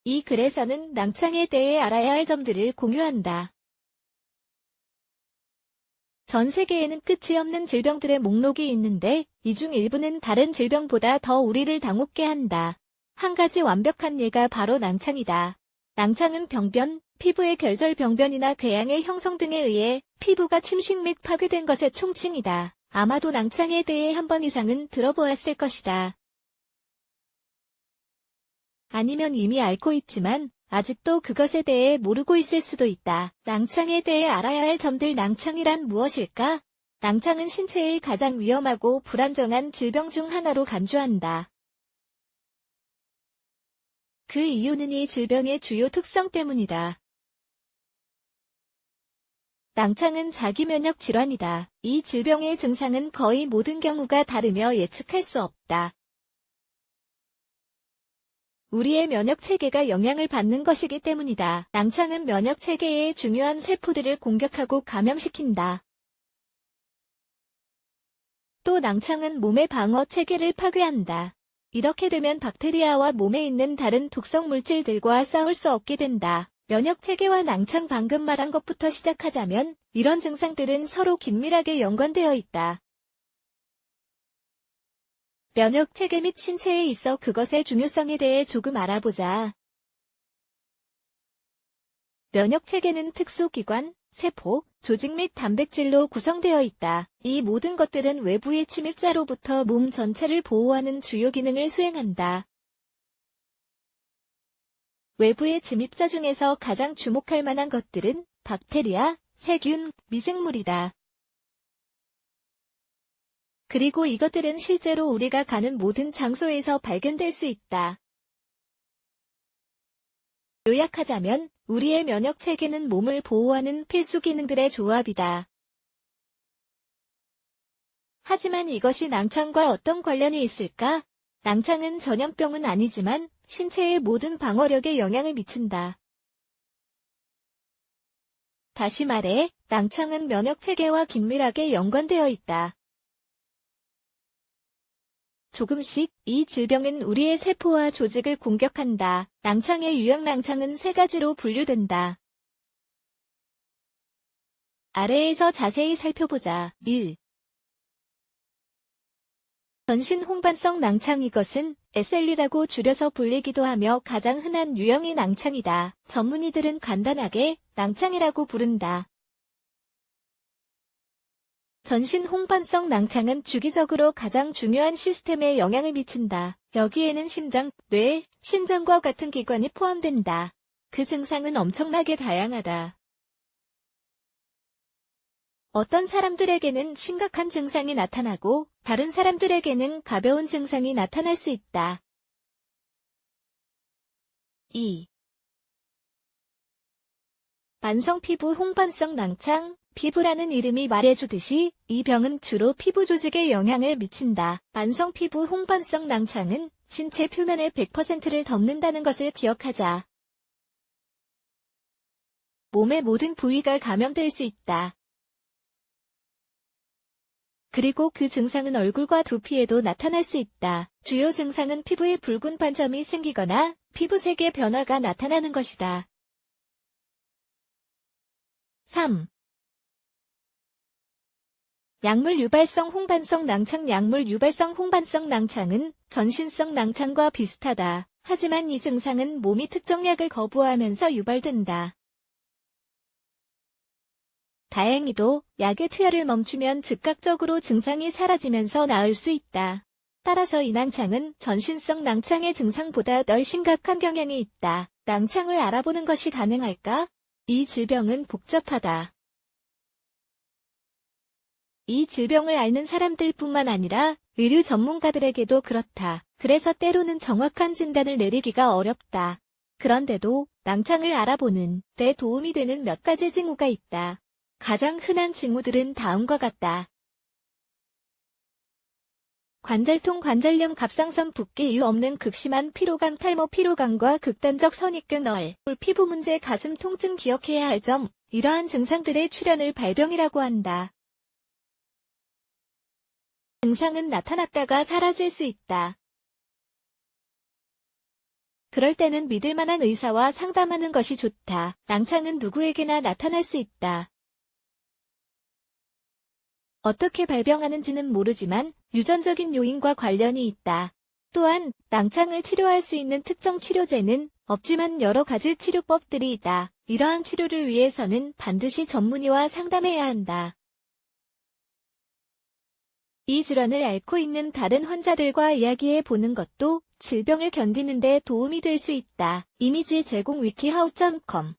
이 글에서는 낭창에 대해 알아야 할 점들을 공유한다. 전 세계에는 끝이 없는 질병들의 목록이 있는데 이 중 일부는 다른 질병보다 더 우리를 당혹게 한다. 한 가지 완벽한 예가 바로 낭창이다. 낭창은 병변, 피부의 결절 병변이나 궤양의 형성 등에 의해 피부가 침식 및 파괴된 것의 총칭이다. 아마도 낭창에 대해 한 번 이상은 들어보았을 것이다. 아니면 이미 앓고 있지만 아직도 그것에 대해 모르고 있을 수도 있다. 낭창에 대해 알아야 할 점들. 낭창이란 무엇일까? 낭창은 신체의 가장 위험하고 불안정한 질병 중 하나로 간주한다. 그 이유는 이 질병의 주요 특성 때문이다. 낭창은 자기 면역 질환이다. 이 질병의 증상은 거의 모든 경우가 다르며 예측할 수 없다. 우리의 면역 체계가 영향을 받는 것이기 때문이다. 낭창은 면역 체계의 중요한 세포들을 공격하고 감염시킨다. 또 낭창은 몸의 방어 체계를 파괴한다. 이렇게 되면 박테리아와 몸에 있는 다른 독성 물질들과 싸울 수 없게 된다. 면역 체계와 낭창, 방금 말한 것부터 시작하자면 이런 증상들은 서로 긴밀하게 연관되어 있다. 면역 체계 및 신체에 있어 그것의 중요성에 대해 조금 알아보자. 면역 체계는 특수기관, 세포, 조직 및 단백질로 구성되어 있다. 이 모든 것들은 외부의 침입자로부터 몸 전체를 보호하는 주요 기능을 수행한다. 외부의 침입자 중에서 가장 주목할 만한 것들은 박테리아, 세균, 미생물이다. 그리고 이것들은 실제로 우리가 가는 모든 장소에서 발견될 수 있다. 요약하자면 우리의 면역 체계는 몸을 보호하는 필수 기능들의 조합이다. 하지만 이것이 낭창과 어떤 관련이 있을까? 낭창은 전염병은 아니지만 신체의 모든 방어력에 영향을 미친다. 다시 말해, 낭창은 면역 체계와 긴밀하게 연관되어 있다. 조금씩 이 질병은 우리의 세포와 조직을 공격한다. 낭창의 유형. 낭창은 세 가지로 분류된다. 아래에서 자세히 살펴보자. 1. 전신 홍반성 낭창. 이것은 SLE라고 줄여서 불리기도 하며 가장 흔한 유형의 낭창이다. 전문의들은 간단하게 낭창이라고 부른다. 전신 홍반성 낭창은 주기적으로 가장 중요한 시스템에 영향을 미친다. 여기에는 심장, 뇌, 신장과 같은 기관이 포함된다. 그 증상은 엄청나게 다양하다. 어떤 사람들에게는 심각한 증상이 나타나고 다른 사람들에게는 가벼운 증상이 나타날 수 있다. 2. 만성 피부 홍반성 낭창. 피부라는 이름이 말해주듯이 이 병은 주로 피부 조직에 영향을 미친다. 만성 피부 홍반성 낭창은 신체 표면의 100%를 덮는다는 것을 기억하자. 몸의 모든 부위가 감염될 수 있다. 그리고 그 증상은 얼굴과 두피에도 나타날 수 있다. 주요 증상은 피부에 붉은 반점이 생기거나 피부색의 변화가 나타나는 것이다. 3. 약물 유발성 홍반성 낭창. 약물 유발성 홍반성 낭창은 전신성 낭창과 비슷하다. 하지만 이 증상은 몸이 특정 약을 거부하면서 유발된다. 다행히도 약의 투여를 멈추면 즉각적으로 증상이 사라지면서 나을 수 있다. 따라서 이 낭창은 전신성 낭창의 증상보다 덜 심각한 경향이 있다. 낭창을 알아보는 것이 가능할까? 이 질병은 복잡하다. 이 질병을 앓는 사람들뿐만 아니라 의료 전문가들에게도 그렇다. 그래서 때로는 정확한 진단을 내리기가 어렵다. 그런데도 낭창을 알아보는 데 도움이 되는 몇 가지 징후가 있다. 가장 흔한 징후들은 다음과 같다. 관절통, 관절염, 갑상선 붓기, 이유 없는 극심한 피로감, 탈모, 피로감과 극단적 선입견, 피부 문제, 가슴 통증. 기억해야 할 점, 이러한 증상들의 출현을 발병이라고 한다. 증상은 나타났다가 사라질 수 있다. 그럴 때는 믿을 만한 의사와 상담하는 것이 좋다. 낭창은 누구에게나 나타날 수 있다. 어떻게 발병하는지는 모르지만 유전적인 요인과 관련이 있다. 또한 낭창을 치료할 수 있는 특정 치료제는 없지만 여러 가지 치료법들이 있다. 이러한 치료를 위해서는 반드시 전문의와 상담해야 한다. 이 질환을 앓고 있는 다른 환자들과 이야기해 보는 것도 질병을 견디는 데 도움이 될 수 있다. 이미지 제공 위키하우.com